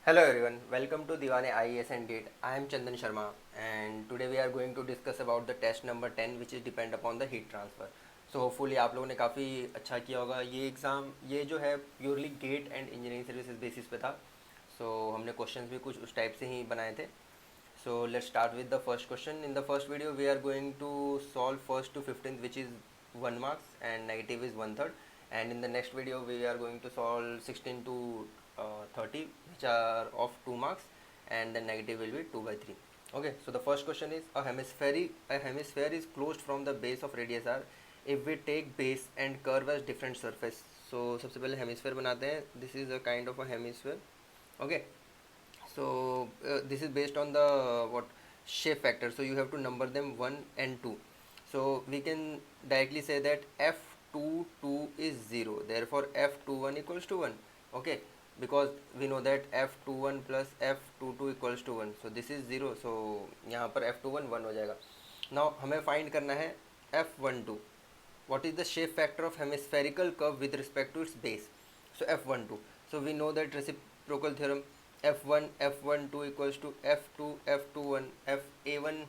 Hello everyone, welcome to Diwane IES and GATE. I am Chandan Sharma and today we are going to discuss about the test number 10 which is depend upon the heat transfer. So hopefully आप लोगों ने काफ़ी अच्छा किया होगा ये exam. ये जो है purely GATE and engineering services basis पे था। सो हमने क्वेश्चंस भी कुछ उस टाइप से ही बनाए थे। So let's start with the first question. In the first video we are going to solve first to 15th which is 1 marks and negative is 1/3, and in the next video we are going to solve 16 to 30 which are of 2 marks, and the negative will be 2 by 3. Okay, so the first question is a hemisphere is closed from the base of radius r if we take base and curve as different surface. So सबसे पहले hemisphere बनाते हैं. This is a kind of a hemisphere. Okay, so this is based on the what shape factor, so you have to number them 1 and 2. So we can directly say that f22 is 0, therefore f21 equals to 1. Okay, because we know that f21 plus f22 equals to 1, so this is 0, so यहाँ पर f21 1 हो जाएगा. Now हमें find करना है f12. What is the shape factor of hemispherical curve with respect to its base? So f12, so we know that reciprocal theorem, f1 f12 equals to f2 f21 fa1.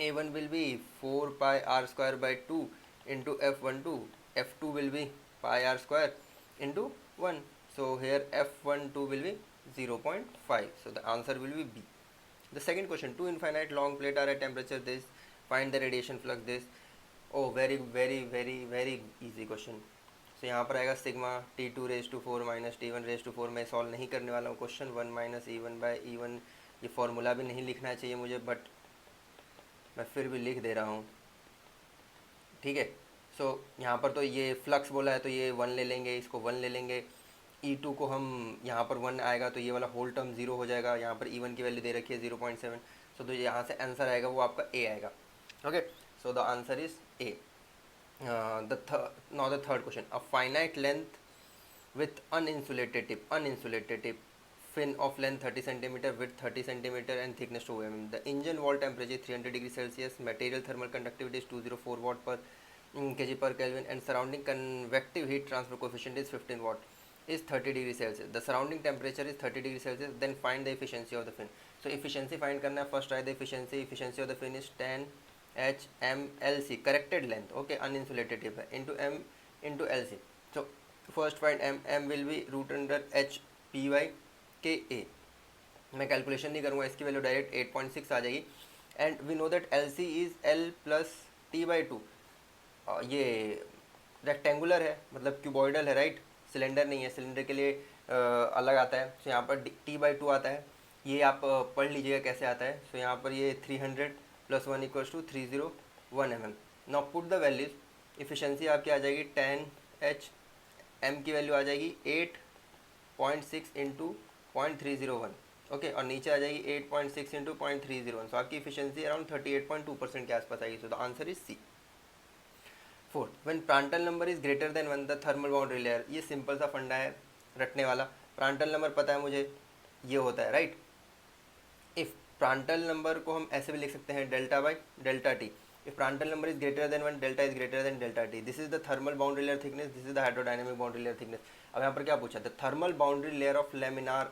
A1 will be 4 pi r square by 2 into f12. F2 will be pi r square into 1. So here f12 will be 0.5. So the answer will be B. The second question, two infinite long plate are at temperature this, find the radiation flux this. Oh, very very very very easy question. So यहाँ पर आएगा sigma T2⁴ minus T1⁴ मैं solve नहीं करने वाला हूँ question. 1 minus E1/E1, ये formula भी नहीं लिखना चाहिए मुझे, बट मैं फिर भी लिख दे रहा हूँ. ठीक है. सो यहाँ पर तो ये फ्लक्स बोला है तो ये 1 ले लेंगे, इसको 1 ले लेंगे. E2 को हम यहाँ पर 1 आएगा तो ये वाला होल टर्म 0 हो जाएगा. यहाँ पर E1 की वैल्यू दे रखी है 0.7. सो तो यहाँ से आंसर आएगा वो आपका ए आएगा. Okay, so the answer is a. Now the third question, a finite length with uninsulated tip fin of length 30 centimeter, width 30 centimeter and thickness 2 mm. The engine wall temperature is 300 degrees Celsius, material thermal conductivity is 204 watt per kg per Kelvin, and surrounding convective heat transfer coefficient is 15 watt, is 30 degrees Celsius. The surrounding temperature is 30 degrees Celsius. Then find the efficiency of the fin. So efficiency find करना है. First try the efficiency of the fin is 10 HMLC, corrected length, okay, uninsulated tip है, into M into LC. So first find M will be root under H P by K A. मैं calculation नहीं करूँगा, इसकी value direct 8.6 आ जाएगी. And we know that L C is L plus t by two. ये rectangular है, मतलब cuboidal है, राइट. सिलेंडर नहीं है, सिलेंडर के लिए अलग आता है. सो यहाँ पर टी बाई टू आता है. ये आप पढ़ लीजिएगा कैसे आता है. सो यहाँ पर ये 300 plus 1 equals to 301 mm. Now put the values. Efficiency आपकी आ जाएगी 10 एच, एम की वैल्यू आ जाएगी 8.6 इंटू 0.301. ओके, और नीचे आ जाएगी 8.6 इंटू 0.301. सो आपकी इफिशियंसी अराउंड 38.2% के आसपास आएगी. So the answer is C. Fourth, when Prandtl number is greater than 1 the thermal boundary layer. ये सिंपल सा फंडा है रटने वाला. प्रांटल नंबर पता है मुझे, ये होता है, राइट. इफ प्रांटल नंबर को हम ऐसे भी लिख सकते हैं delta by delta T. If Prandtl number is greater than 1, delta is greater than delta t. This is the thermal boundary layer thickness. This is the hydrodynamic boundary layer thickness. अब यहाँ पर क्या पूछा? The thermal boundary layer of laminar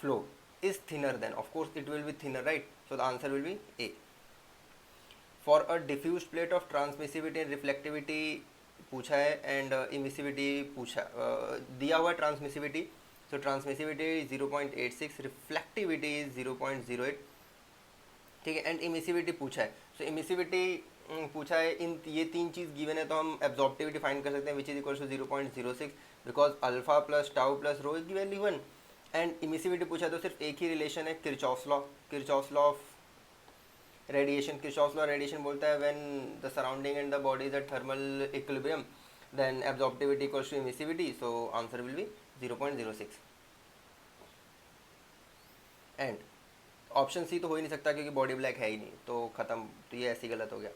flow is thinner than. Of course, it will be thinner, right? So the answer will be A. For a diffused plate of transmissivity and reflectivity पूछा है, and emissivity पूछा दिया हुआ transmissivity. So transmissivity is 0.86, reflectivity is 0.08. ठीक है, and emissivity पूछा है. सो emissivity पूछा है, इन ये तीन चीज़ गिवन है तो हम एब्जॉर्प्टिविटी फाइंड कर सकते हैं which is equal to 0.06 because alpha plus tau plus rho की वैल्यू 1. एंड इमिसिविटी पूछा है तो सिर्फ एक ही रिलेशन है, Kirchhoff's law of radiation. Kirchhoff's law radiation बोलता है when the surrounding and the body is at thermal equilibrium then absorptivity equals to emissivity. So answer will be 0.06. And option C तो हो ही नहीं सकता क्योंकि बॉडी ब्लैक है ही नहीं, तो ख़त्म, तो ये ऐसी गलत हो गया.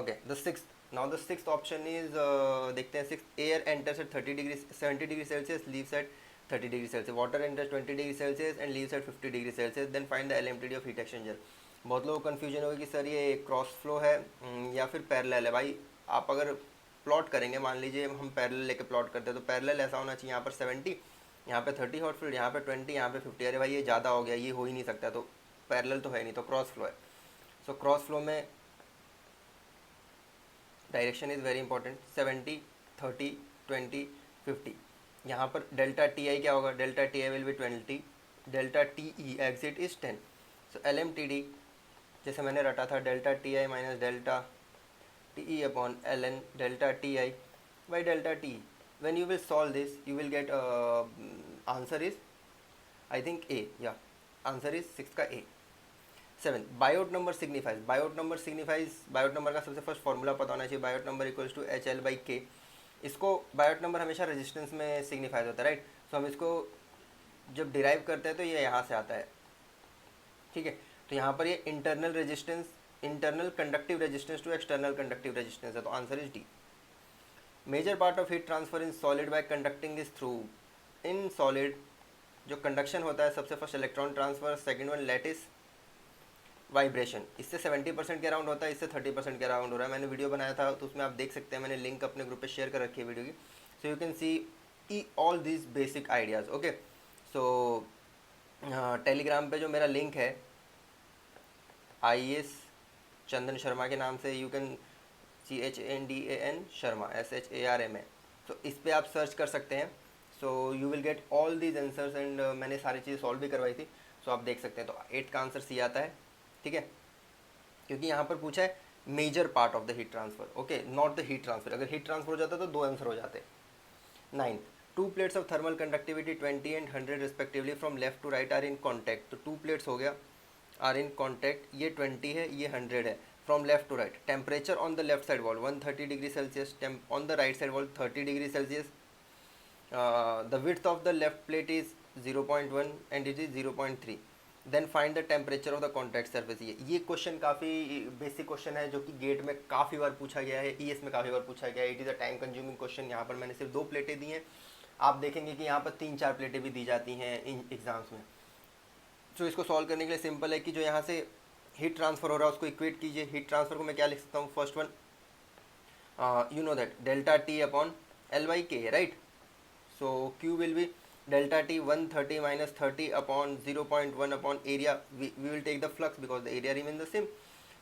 Okay, the sixth. Now the sixth option is, देखते हैं six. Air enters at 70 degree Celsius, leaves at 30 degree Celsius. Water enters 20 degree Celsius and leaves at 50 degree Celsius. Then find the LMTD of heat exchanger. बहुत लोगों को confusion होगी कि sir ये cross flow है या फिर पैरेलल है. भाई आप अगर प्लॉट करेंगे, मान लीजिए हम पैरेलल लेके प्लॉट करते हैं, तो पैरेलल ऐसा होना चाहिए यहाँ पर 70 यहाँ पे 30 हॉट फ्लूइड, यहाँ पे 20, यहाँ पे 50। अरे भाई ये ज़्यादा हो गया, ये हो ही नहीं सकता, तो पैरेलल तो है नहीं, तो क्रॉस फ्लो है। सो क्रॉस फ्लो में डायरेक्शन इज़ वेरी इंपॉर्टेंट। 70, 30, 20, 50। यहाँ पर डेल्टा टी आई क्या होगा, delta t i will be 20, delta t e exit is 10। So L M T D जैसे मैंने रटा था, delta t i minus delta t e upon l n delta t i by delta t. when you will solve this you will get answer is I think A, yeah, answer is 6 का A। 7 Biot number signifies, Biot number signifies, Biot number का सबसे first formula पता होना चाहिए, Biot number equals to h l by k. इसको Biot number हमेशा resistance में signifies होता है, राइट। सो हम इसको जब डिराइव करते हैं तो ये यहाँ से आता है, ठीक है। तो यहाँ पर ये internal resistance, internal conductive resistance to external conductive resistance है, तो answer is D. Major part of heat transfer in solid by conducting is through. In solid जो कंडक्शन होता है, सबसे first electron transfer, second one lattice vibration. इससे 70% के around होता है, इससे 30% के अराउंड हो रहा है। मैंने वीडियो बनाया था तो उसमें आप देख सकते हैं, मैंने लिंक अपने ग्रुप पे शेयर कर रखी है वीडियो की। So you can see all this basic ideas, okay. So Telegram पे जो मेरा लिंक है IAS चंदन शर्मा के नाम से, you can CHANDAN Sharma SHARMA, तो इस पर आप सर्च कर सकते हैं। So you will get all these answers and मैंने सारी चीज़ सॉल्व भी करवाई थी, सो आप देख सकते हैं। तो 8 का आंसर सी आता है, ठीक है, क्योंकि यहाँ पर पूछा है major part of the heat transfer, okay, not the heat transfer. अगर हीट ट्रांसफर हो जाता तो 2 आंसर हो जाते। 9 two plates of thermal conductivity 20 and 100 respectively from left to right are in contact. तो 2 प्लेट्स हो गया, आर इन कॉन्टैक्ट, ये 20 है, ये 100 है। From left to right, temperature on the left side wall 130 degree Celsius, on the right side wall 30 degree Celsius. The width of the left plate is 0.1 and it is 0.3। Then find the temperature of the contact surface. ये question काफ़ी basic question है, जो कि gate में काफ़ी बार पूछा गया है, ES में काफ़ी बार पूछा गया है। It is a time consuming question. यहाँ पर मैंने सिर्फ 2 प्लेटें दी हैं, आप देखेंगे कि यहाँ पर 3-4 प्लेटें भी दी जाती हैं इन एग्जाम्स में। तो इसको सॉल्व करने के लिए सिंपल है कि जो यहाँ से हीट ट्रांसफर हो रहा है उसको इक्वेट कीजिए। हीट ट्रांसफर को मैं क्या लिख सकता हूँ, first one you know that delta T upon L by K, right. So Q will be delta T 130 minus 30 upon 0.1 upon area, we will take the flux because the area remain the same.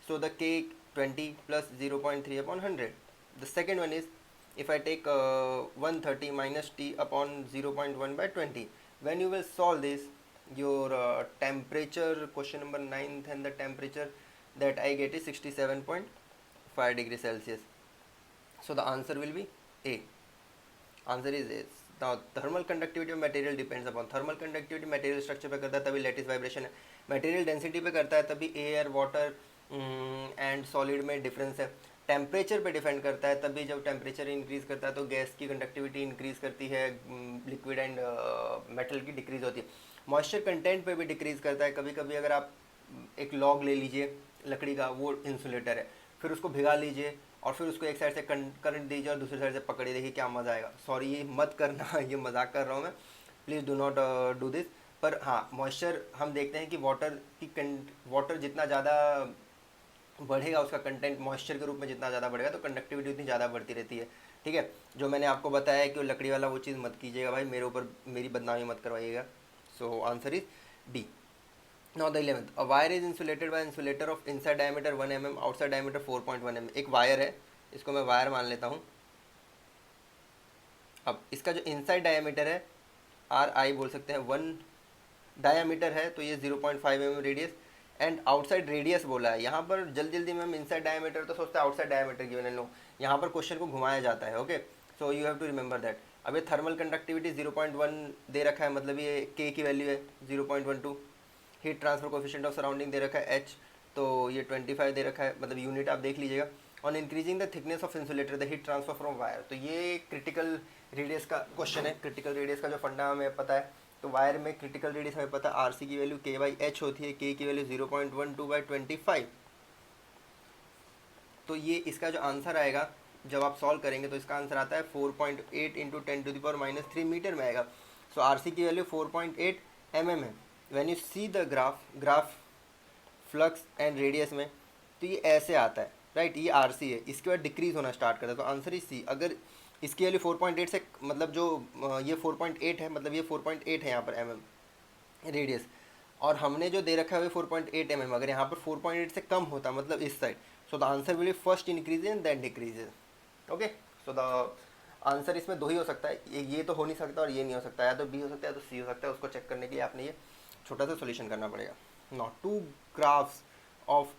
So the K 20 plus 0.3 upon 100। The second one is if I take 130 minus t upon 0.1 by 20, when you will solve this, your temperature, question number 9th, and the temperature that I get is 67.5 degree Celsius. So the answer will be A. Answer is A. Now thermal conductivity of material depends upon, thermal conductivity material structure पे करता है तभी lattice vibration है, material density पे करता है तभी air, water and solid में डिफरेंस है। टेम्परेचर पे डिपेंड करता है, तभी जब टेम्परेचर इंक्रीज़ करता है तो गैस की कंडक्टिविटी इंक्रीज़ करती है, लिक्विड एंड मेटल की डिक्रीज़ होती है। मॉइस्चर कंटेंट पे भी डिक्रीज़ करता है। कभी कभी अगर आप एक लॉग ले लीजिए लकड़ी का, वो इंसुलेटर है, फिर उसको भिगा लीजिए और फिर उसको एक साइड से करंट दीजिए और दूसरी साइड से पकड़िए, देखिए क्या मज़ा आएगा। सॉरी ये मत करना, ये मजाक कर रहा हूँ मैं, please do not do this. पर हाँ, मॉइस्चर हम देखते हैं कि वाटर जितना ज़्यादा बढ़ेगा, उसका कंटेंट मॉइस्चर के रूप में जितना ज़्यादा बढ़ेगा तो कंडक्टिविटी उतनी ज़्यादा बढ़ती रहती है, ठीक है। जो मैंने आपको बताया है कि वो लकड़ी वाला वो चीज़ मत कीजिएगा भाई, मेरे ऊपर मेरी बदनामी मत करवाइएगा। So answer is D. Now the 11th, a wire is insulated by insulator of inside diameter 1 mm, outside diameter 4.1 mm। एक वायर है, इसको मैं वायर मान लेता हूँ। अब इसका जो इनसाइड डायमीटर है RI बोल सकते हैं, 1 डायमीटर है तो ये 0.5 mm radius, and outside radius बोला है। यहाँ पर जल्दी जल्दी में हम इनसाइड डायमीटर तो सोचते हैं आउटसाइड डायमीटर की वजह लो, यहाँ पर क्वेश्चन को घुमाया जाता है, okay. So you have to remember that. अब ये थर्मल कंडक्टिविटी 0.1 दे रखा है, मतलब ये के की वैल्यू है 0.12। Heat transfer coefficient of surrounding दे रखा है H, तो ये 25 दे रखा है, मतलब यूनिट आप देख लीजिएगा। On increasing the thickness of insulator the heat transfer from wire, तो ये क्रिटिकल रेडियस का क्वेश्चन है। क्रिटिकल रेडियस का जो फंडा हमें पता है, तो वायर में क्रिटिकल रेडियस हमें पता है RC की वैल्यू K/H होती है, K की वैल्यू 0.12/25। तो ये इसका जो आंसर आएगा जब आप सॉल्व करेंगे तो इसका आंसर आता है 4.8 इंटू 10⁻³ मीटर में आएगा। सो RC की वैल्यू 4.8 mm है। When you see the graph flux and radius में, तो ये ऐसे आता है, राइट। ये RC है, इसके बाद डिक्रीज होना स्टार्ट करता है, तो आंसर इज C। अगर इसकी वैल्यू 4.8 से मतलब जो ये 4.8 है, मतलब ये 4.8 है यहाँ पर रेडियस, और हमने जो दे रखा है वो 4.8 अगर यहाँ पर 4.8 से कम होता मतलब इस side, so the answer will be first increase and then decreases. Okay, so the answer इसमें दो ही हो सकता है, ये तो हो नहीं सकता और ये नहीं हो सकता, या तो बी हो सकता है या तो सी हो सकता है। उसको चेक करने के लिए आपने ये छोटा सा सोल्यूशन करना पड़ेगा। Not graphs of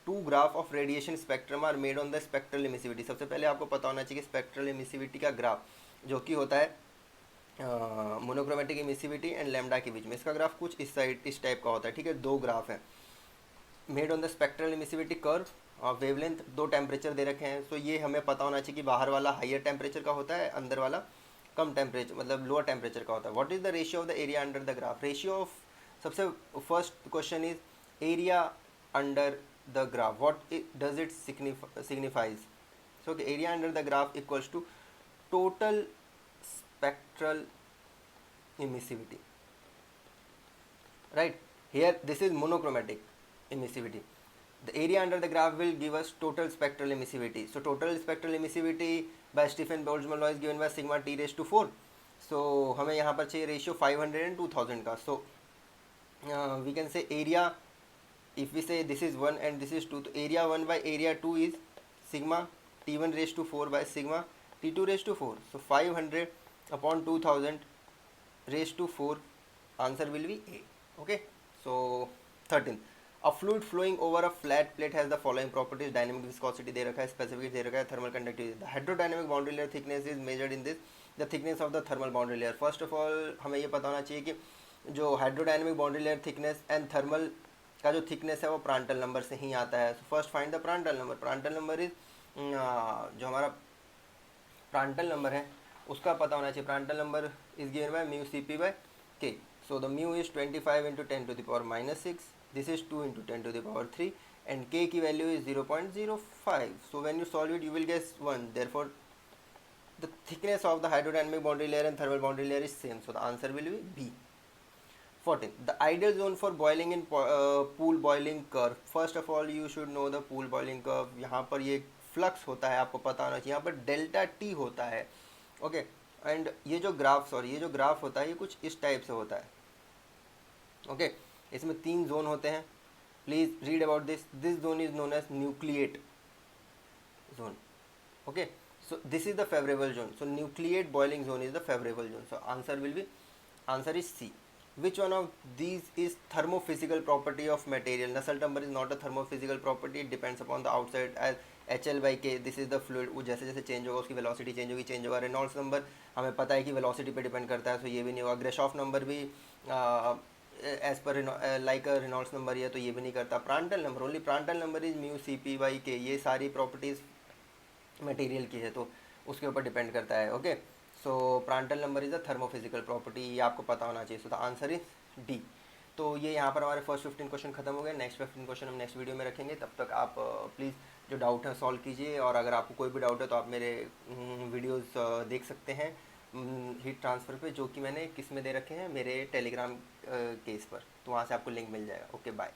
two graph of radiation spectrum are made on the spectral emissivity. सबसे पहले आपको पता होना चाहिए कि स्पेक्ट्रल एमिसिविटी का ग्राफ जो कि होता है मोनोक्रोमेटिक एमिसिविटी एंड लैम्डा के बीच में, इसका ग्राफ कुछ इस साइड इस टाइप का होता है। ठीक है, दो ग्राफ हैं made on the spectral emissivity curve और वेवलेंथ, दो टेम्परेचर दे रखे हैं। सो ये हमें पता होना चाहिए कि बाहर वाला हायर टेम्परेचर का होता है, अंदर वाला कम टेम्परेचर मतलब लोअर टेम्परेचर का होता है। What is the ratio of the area under the graph? Ratio of, सबसे first question is area under the graph, does it signifies? So the area under the graph equals to total spectral emissivity, right? Here this is monochromatic emissivity. The area under the graph will give us total spectral emissivity. So total spectral emissivity by Stephen Boltzmann law is given by sigma t raised to 4. So हमें यहाँ पर चाहिए ratio 500 and 2000 का. So we can say area, if we say this is 1 and this is 2, तो area 1 by area 2 is sigma t1 raised to 4 by sigma t2 raised to 4. So 500 upon 2000 raised to 4, answer will be A. Okay, so 13, a fluid flowing over a flat plate has the following properties: dynamic viscosity दे रखा है, specific दे रखा है, thermal conductivity. The hydrodynamic boundary layer thickness is measured in this, the thickness of the thermal boundary layer. First of all हमें ये पता होना चाहिए कि जो hydrodynamic boundary layer thickness and thermal का जो थिकनेस है वो प्रांटल नंबर से ही आता है. So first find the Prandtl number. Prandtl number is जो हमारा प्रांटल नंबर है उसका पता होना चाहिए. Prandtl number is given by mu C P by K. So the mu is 25 into 10 to the power -6. This is 2 into 10 to the power 3 and K की value is 0.05. So when you solve it you will get 1. Therefore the thickness of the hydrodynamic boundary layer and thermal boundary layer is same, so the answer will be B. 14, the ideal zone for boiling in pool boiling curve. First of all you should know the pool boiling curve. यहाँ पर ये flux होता है, आपको पता होना चाहिए. यहाँ पर डेल्टा टी होता है. ओके, एंड ये जो ग्राफ होता है ये कुछ इस टाइप से होता है. ओके, इसमें 3 जोन होते हैं. Please read about this zone is known as nucleate zone. Okay, so this is the favorable zone. So nucleate boiling zone is the favorable zone. So answer is C. Which one of these is thermophysical property of material? Nusselt number is not a thermophysical property. It depends upon the outside as HL by K. This is the fluid. वो जैसे जैसे change होगा उसकी velocity change होगा. Reynolds number हमें पता है कि वेलोसिटी पे डिपेंड करता है, तो ये भी नहीं होगा. ग्रेशॉफ नंबर भी as per like Reynolds number है, तो ये भी नहीं करता. Prandtl number, only Prandtl number is mu C p by k. ये सारी प्रॉपर्टीज़ मटेरियल की है तो उसके ऊपर डिपेंड करता है. Okay, so Prandtl number is a thermophysical property, ये आपको पता होना चाहिए. सो द आंसर इज डी. तो ये यहाँ पर हमारे फर्स्ट 15 क्वेश्चन खत्म हो गए. नेक्स्ट 15 क्वेश्चन हम नेक्स्ट वीडियो में रखेंगे. तब तक आप प्लीज़ जो डाउट है सॉल्व कीजिए, और अगर आपको कोई भी डाउट है तो आप मेरे वीडियोस देख सकते हैं हीट ट्रांसफ़र पे, जो कि मैंने किस में दे रखे हैं, मेरे टेलीग्राम केस पर. तो वहाँ से आपको लिंक मिल जाएगा. Okay, bye.